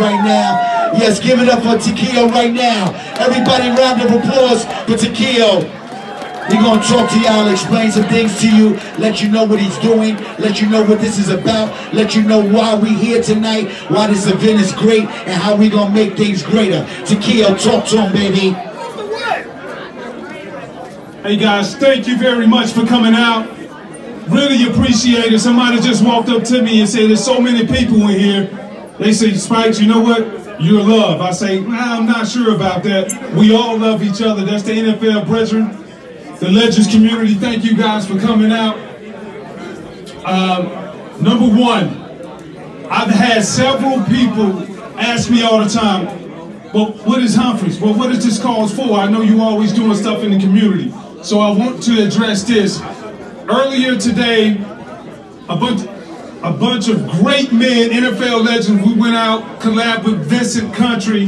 right now. Yes, give it up for Takeo right now. Everybody, round of applause for Takeo. We're going to talk to y'all, explain some things to you, let you know what he's doing, let you know what this is about, let you know why we're here tonight, why this event is great, and how we're going to make things greater. Takeo, talk to him, baby. Hey guys, thank you very much for coming out. Really appreciate it. Somebody just walked up to me and said, there's so many people in here. They say, Spikes, you know what? You're loved. I say, nah, I'm not sure about that. We all love each other. That's the NFL brethren. The Legends community, thank you guys for coming out. Number one, I've had several people ask me all the time, well, what is Humphries? Well, what is this cause for? I know you always doing stuff in the community. So I want to address this. Earlier today, a bunch of great men, NFL legends, we went out, collabed with Vincent Country,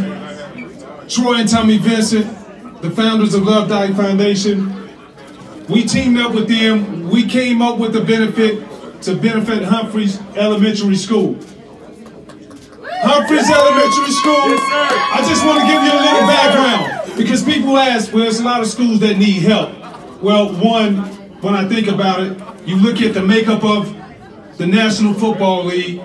Troy and Tommy Vincent, the founders of Love Dyke Foundation. We teamed up with them. We came up with a benefit to benefit Humphries Elementary School. Humphries Elementary School, yes, I just want to give you a little background because people ask, well, there's a lot of schools that need help. Well, one, when I think about it, you look at the makeup of the National Football League,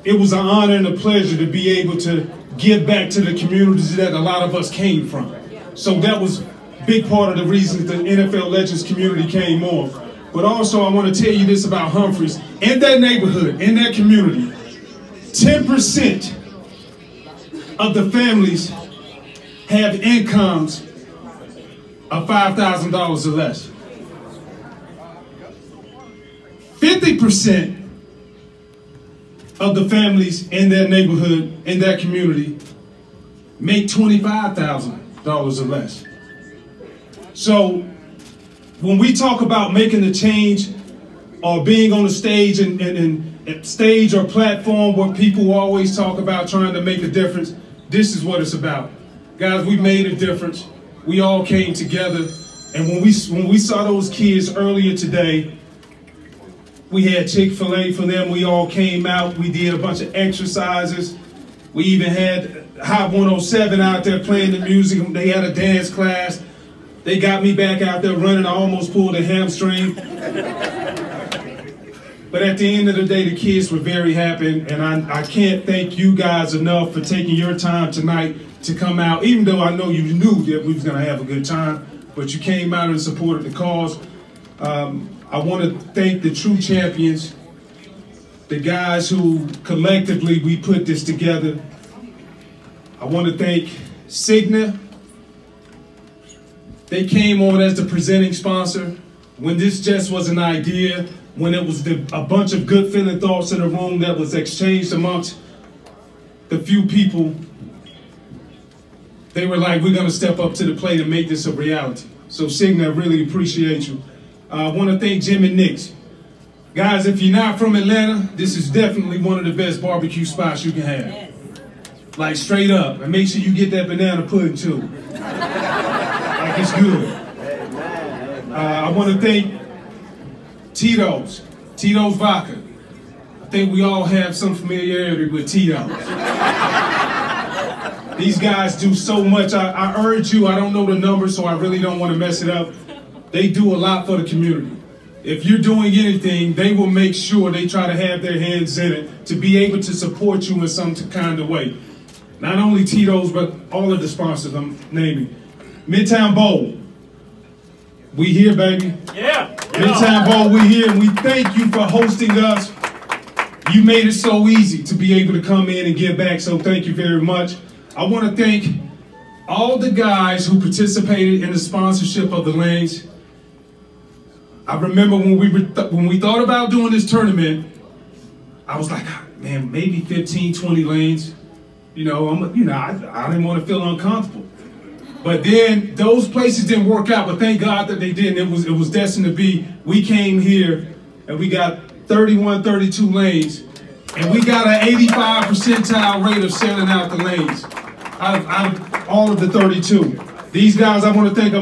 it was an honor and a pleasure to be able to give back to the communities that a lot of us came from. So that was big part of the reason the NFL Legends community came on. But also I want to tell you this about Humphries. In that neighborhood, in that community, 10% of the families have incomes of $5,000 or less. 50% of the families in that neighborhood, in that community, make $25,000 or less. So when we talk about making the change or being on the stage and stage or platform where people always talk about trying to make a difference, this is what it's about. Guys, we made a difference. We all came together. And when we saw those kids earlier today, we had Chick-fil-A for them. We all came out. We did a bunch of exercises. We even had Hot 107 out there playing the music. They had a dance class. They got me back out there running. I almost pulled a hamstring. But at the end of the day, the kids were very happy. And I can't thank you guys enough for taking your time tonight to come out, even though I know you knew that we was going to have a good time. But you came out and supported the cause. I want to thank the true champions, the guys who collectively we put this together. I want to thank Cigna. They came on as the presenting sponsor when this just was an idea, when it was a bunch of good feeling thoughts in the room that was exchanged amongst the few people. They were like, we're going to step up to the plate and make this a reality. So Cigna, I really appreciate you. I want to thank Jim and Nick's. Guys, if you're not from Atlanta, this is definitely one of the best barbecue spots you can have. Yes. Like straight up. And make sure you get that banana pudding too. Like it's good. I want to thank Tito's Vodka. I think we all have some familiarity with Tito's. These guys do so much. I urge you, I don't know the numbers, so I really don't want to mess it up. They do a lot for the community. If you're doing anything, they will make sure they try to have their hands in it to be able to support you in some kind of way. Not only Tito's, but all of the sponsors I'm naming. Midtown Bowl. We here, baby. Yeah. Midtown Bowl, we here, and we thank you for hosting us. You made it so easy to be able to come in and give back, so thank you very much. I want to thank all the guys who participated in the sponsorship of the lanes. I remember when we thought about doing this tournament, I was like, man, maybe 15, 20 lanes. You know, I didn't want to feel uncomfortable. But then those places didn't work out, but thank God that they did. And it was destined to be. We came here and we got 31, 32 lanes, and we got an 85 percentile rate of selling out the lanes out of all of the 32. These guys I want to thank.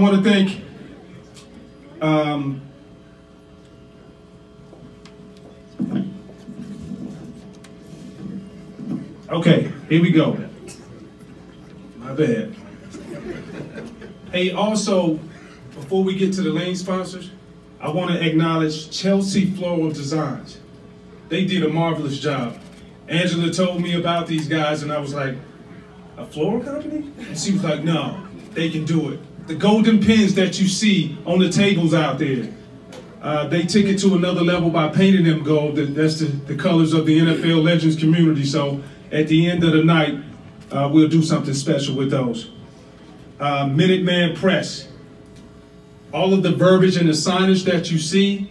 Okay, here we go. My bad. Hey, also, before we get to the lane sponsors, I want to acknowledge Chelsea Floral Designs. They did a marvelous job. Angela told me about these guys, and I was like, a floral company? And she was like, no, they can do it. The golden pins that you see on the tables out there, they took it to another level by painting them gold. That's the colors of the NFL Legends community. So at the end of the night, we'll do something special with those. Minuteman Press. All of the verbiage and the signage that you see,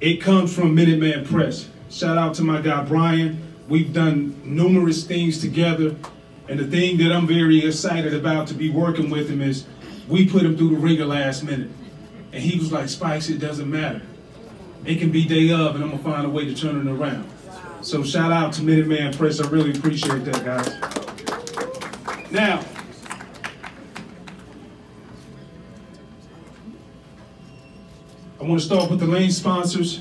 it comes from Minuteman Press. Shout out to my guy, Brian. We've done numerous things together. And the thing that I'm very excited about to be working with him is we put him through the ringer last minute. And he was like, Spikes, it doesn't matter. It can be day of, and I'm gonna find a way to turn it around. So shout out to Minuteman Press. I really appreciate that, guys. Now, I want to start with the lane sponsors.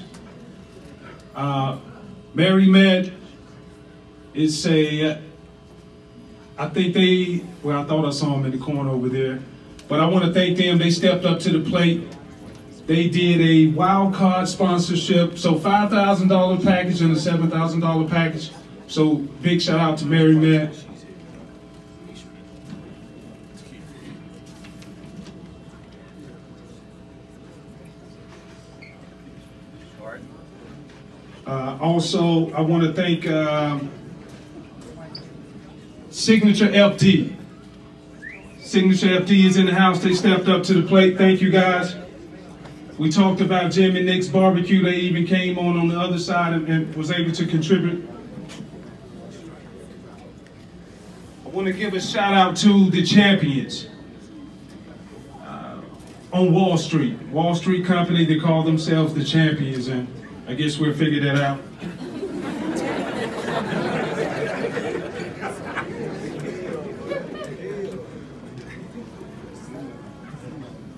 Mary Med is I think I thought I saw them in the corner over there. But I want to thank them. They stepped up to the plate. They did a wild card sponsorship. So $5,000 package and a $7,000 package. So big shout out to Mary Med. Also, I want to thank Signature FD. Signature FD is in the house. They stepped up to the plate. Thank you, guys. We talked about Jim and Nick's barbecue. They even came on the other side and was able to contribute. I want to give a shout out to the champions on Wall Street. Wall Street company, they call themselves the champions, and I guess we'll figure that out.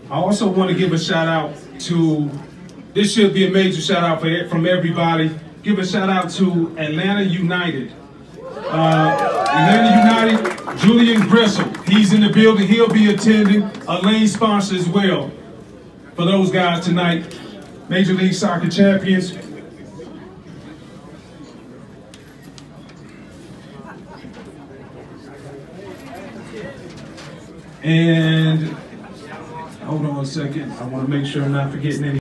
I also want to give a shout out to, this should be a major shout out from everybody. Give a shout out to Atlanta United. Atlanta United, Julian Gressel, he's in the building. He'll be attending, a lane sponsor as well. For those guys tonight, Major League Soccer champions. And hold on a second, I want to make sure I'm not forgetting any.